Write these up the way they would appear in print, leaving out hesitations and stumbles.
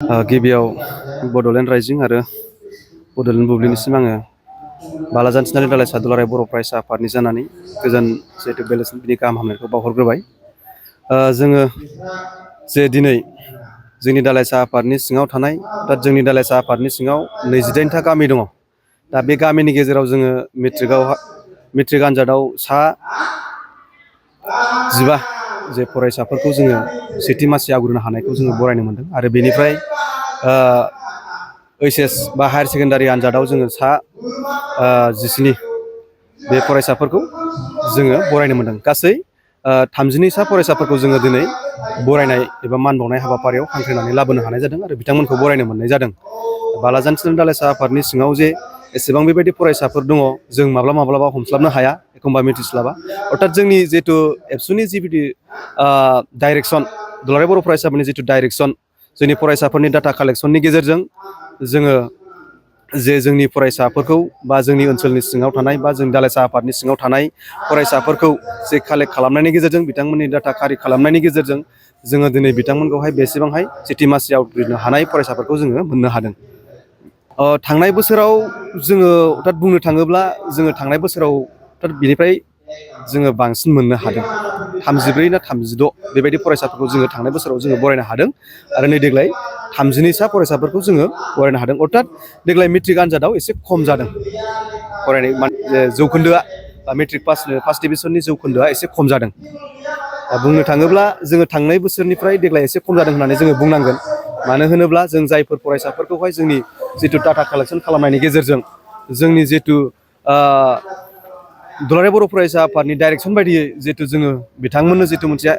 गिबियाव बड'लेण्ड रायजिं आरो बड'लेण्ड बुब्लिनिसिम आङो बालाजान थिनालि दालाइसा दुलाराय बर' फरायसा आफादनि जानानै गोजोन जिहेतु बेलासिनि गाहाम हामलायनायखौ बावहरग्रोबाय। जोङो जे दिनै जोंनि दालाइसा आफादनि सिङाव थानाय दा जोंनि दालाइसा आफादनि सिङाव 28था गामि दङ। दा बे गामिनि गेजेराव जोङो मेट्रिक आनजादाव सा 15 जे फरायसाफोरखौ जोङो सेथि मासि आवग्रिनो हानायखौ जोङो बरायनो मोन्दों आरो बेनिफ्राय ओइस बा हायार सेकेण्डारि आनजादाव जोङो सा 19 बे फरायसाफोरखौ जोङो बरायनो मोन्दों। गासै 32 सा फरायसाफोरखौ जोङो दिनै बरायनाय एबा मान बावनाय हाबाफारियाव हांख्रायनानै लाबोनो हानाय जादों आरो बिथांमोनखौ बरायनो मोननाय जादों। बालाजान थिनालि दालाइसा आफादनि सिङाव जे एसेबां बेबायदि फरायसाफोर दङ जों माब्लाबा हमस्लाबनो हाया, एखमबा मिथिस्लाबा। अर्थात जोंनि जितु एबसुनि जिबायदि डाइरेक्सन, दुलाराय बर' फरायसा आफादनि जितु डाइरेक्सन, जोंनि फरायसाफोरनि डाटा कालेक्सननि गेजेरजों जोङो जे जोंनि फरायसाफोरखौ बा जोंनि ओनसोलनि सिङाव थानाय बा जोंनि दालाइसा आफादनि सिङाव थानाय फरायसाफोरखौ जे कालेक्ट खालामनायनि गेजेरजों, बिथांमोननि डाटा खारि खालामनायनि गेजेरजों जोङो दिनै बिथांमोनखौहाय बेसेबांहाय सेथि मासि आवग्रिनो हानाय फरायसाफोरखौ जोङो मोननो हादों। थांनाय बोसोराव जोङो अर्थात बुंनो थाङोब्ला जोङो थांनाय बोसोराव बिनिफ्राय जोङो बांसिन मोननो हादों। 34 ना 36 बेबायदि फरायसाफोरखौ जोङो थांनाय बोसोराव जोङो बरायनो हादों आरो नै देग्लाय 32 सा फरायसाफोरखौ जोङो बरायनो हादों। अर्थात देग्लाय मेट्रिक आनजादाव एसे खम जादों फरायनाय जौखोन्दोआ, मेट्रिक फार्स्ट डिभिजननि जौखोन्दोआ एसे खम जादों। बुंनो थाङोब्ला जोङो थांनाय बोसोरनिफ्राय देग्लाय एसे खम जादों होननानै जोङो बुंनांगोन। मानो होनोब्ला जों जायफोर फरायसाफोरखौहाय जोंनि जितु डाटा कालेक्सन खालामनायनि गेजेरजों जोंनि जितु दुलाराय बर' फरायसा आफादनि डाइरेक्सन बायदियै जितु जोङो बिथांमोननो जितु मोनसे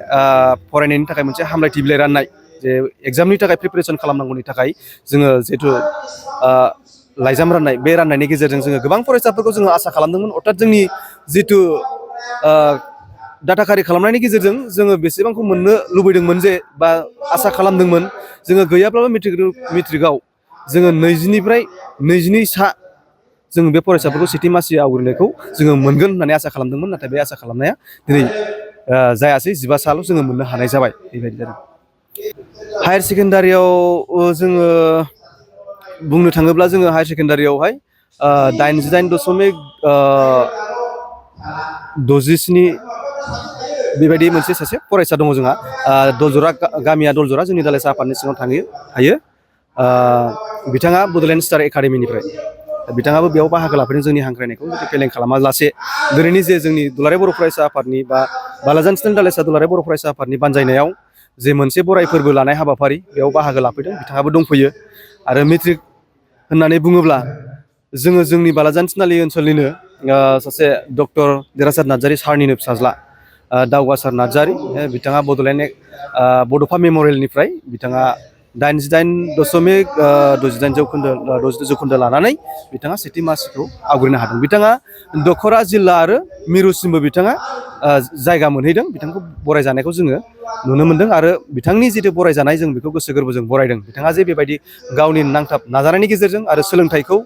फरायनायनि थाखाय मोनसे हामलायथि बिलाइ राननाय, जे एग्जामनि थाखाय प्रिपेरेसन खालामनांगौनि थाखाय जोङो जितु लाइजाम राननाय, बे राननायनि गेजेरजों जोङो गोबां फरायसाफोरखौ जोङो आसा खालामदोंमोन। अर्थात जोंनि जितु डाटा खारि खालामनायनि गेजेरजों जोङो बेसेबांखौ मोननो लुबैदोंमोन जे बा आसा खालामदोंमोन, जोङो गैयाब्लाबो मेट्रिकआव जोङो 20 निफ्राय 22 सा जोङो बे फरायसाफोरखौ सेथि मासि आवग्रिनायखौ जोङो मोनगोन होननानै आसा खालामदोंमोन। नाथाय बे आसा खालामनाया दिनै जायासै, 15 साल' जोङो मोननो हानाय जाबाय, बेबायदि जादों। हायार सेकेण्डारियाव जोङो बुंनो थाङोब्ला जोङो हायार सेकेण्डारियावहाय 88.67 बेबायदि मोनसे सासे फरायसा दङ जोंहा। दलजरा, गामिया दलजरा, जोंनि दालाइसा आफादनि सिङाव थायो। बिथाङा बड'लेण्ड स्टार एकाडेमिनिफ्राय, बिथाङाबो बेयाव बाहागो लाफैदों जोंनि हांख्रायनायखौ फेलें खालामालासे। दिनैनि जे जोंनि दुलाराय बर' फरायसा आफादनि बा बालाजान थिनालि दालाइसा दुलाराय बर' फरायसा आफादनि बानजायनायाव जे मोनसे बराय फोरबो लानाय हाबाफारि, बेयाव बाहागो लाफैदों, बिथाङाबो दंफैयो। आरो मेट्रिक होननानै बुङोब्ला जोङो जोंनि बालाजान थिनालि ओनसोलनिनो सासे डक्टर देरहासात नार्जारी सारनिनो फिसाज्ला दावगासार नार्जारी, बिथाङा बड'फा मेम'रियेलनिफ्राय बिथाङा 88.68 जौखोन्दो लानानै बिथाङा सेथि मासिखौ आवग्रिनो हादों। बिथाङा दखरा जिल्ला आरो मिरुसिमबो बिथाङा जायगा मोनहैदों। बिथांखौ बरायजानायखौ जोङो नुनो मोनदों आरो बिथांनि जितु बरायजानाय, जों बेखौ गोसो गोरबोजों बरायदों। बिथाङा जे बेबायदि गावनि नांथाब नाजानायनि गेजेरजों आरो सोलोंथाइखौ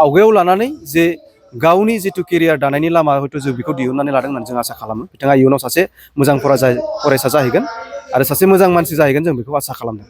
आवगायाव लानानै जे गावनि जितु केरियार दानायनि लामा, हयथ' जों बेखौ दिहुननानै लादों होननानै जों आसा खालामो। बिथाङा इयुनाव सासे मोजां फरायसा जाहैगोन आरो सासे मोजां मानसि जाहैगोन, जों बेखौ आसा खालामदों।